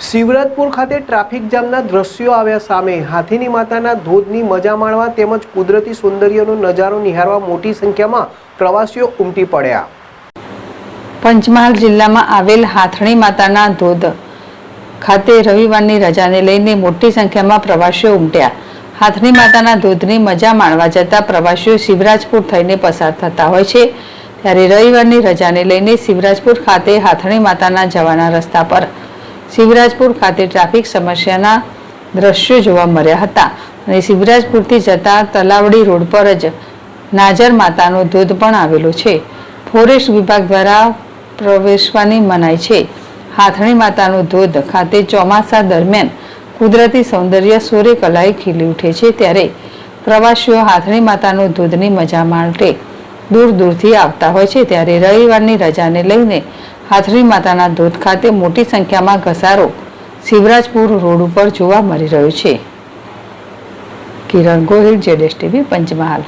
શિવરાજપુર ખાતે ટ્રાફિક જામના દ્રશ્યો આવ્યા સામે। હાથીની માતાના ધોધની મજા માણવા તેમજ કુદરતી સૌંદર્યનો નજારો નિહાળવા મોટી સંખ્યામાં પ્રવાસીઓ ઉમટી પડ્યા। પંચમહાલ જિલ્લામાં આવેલ હાથણી માતાના ધોધ ખાતે રવિવારની રજાને લઈને મોટી સંખ્યામાં પ્રવાસીઓ ઉમટ્યા। હાથણી માતાના ધોધની મજા માણવા જતા પ્રવાસીઓ શિવરાજપુર થઈને પસાર થતા હોય છે, ત્યારે રવિવારની રજાને લઈને શિવરાજપુર ખાતે હાથણી માતાના જવાના રસ્તા પર શિવરાજપુર ખાતે ટ્રાફિક સમસ્યાના દ્રશ્યો જોવા મળ્યા હતા અને શિવરાજપુરથી જતા તલાવડી રોડ પર જ નાજર માતાનો ધોધ પણ આવેલો છે। ફોરેસ્ટ વિભાગ દ્વારા પ્રવેશવાની મનાઈ છે। હાથણી માતાનો ધોધ ખાતે ચોમાસા દરમિયાન કુદરતી સૌંદર્ય સોરે કલાએ ખીલી ઉઠે છે, ત્યારે પ્રવાસીઓ હાથણી માતાનો ધોધની મજા માટે દૂર દૂરથી આવતા હોય છે। ત્યારે રવિવારની રજાને લઈને હાથણી માતાના ધોધ ખાતે મોટી સંખ્યામાં ઘસારો શિવરાજપુર રોડ ઉપર જોવા મળી રહ્યો છે। કિરણ ગોહિલ, ZSTV, પંચમહાલ।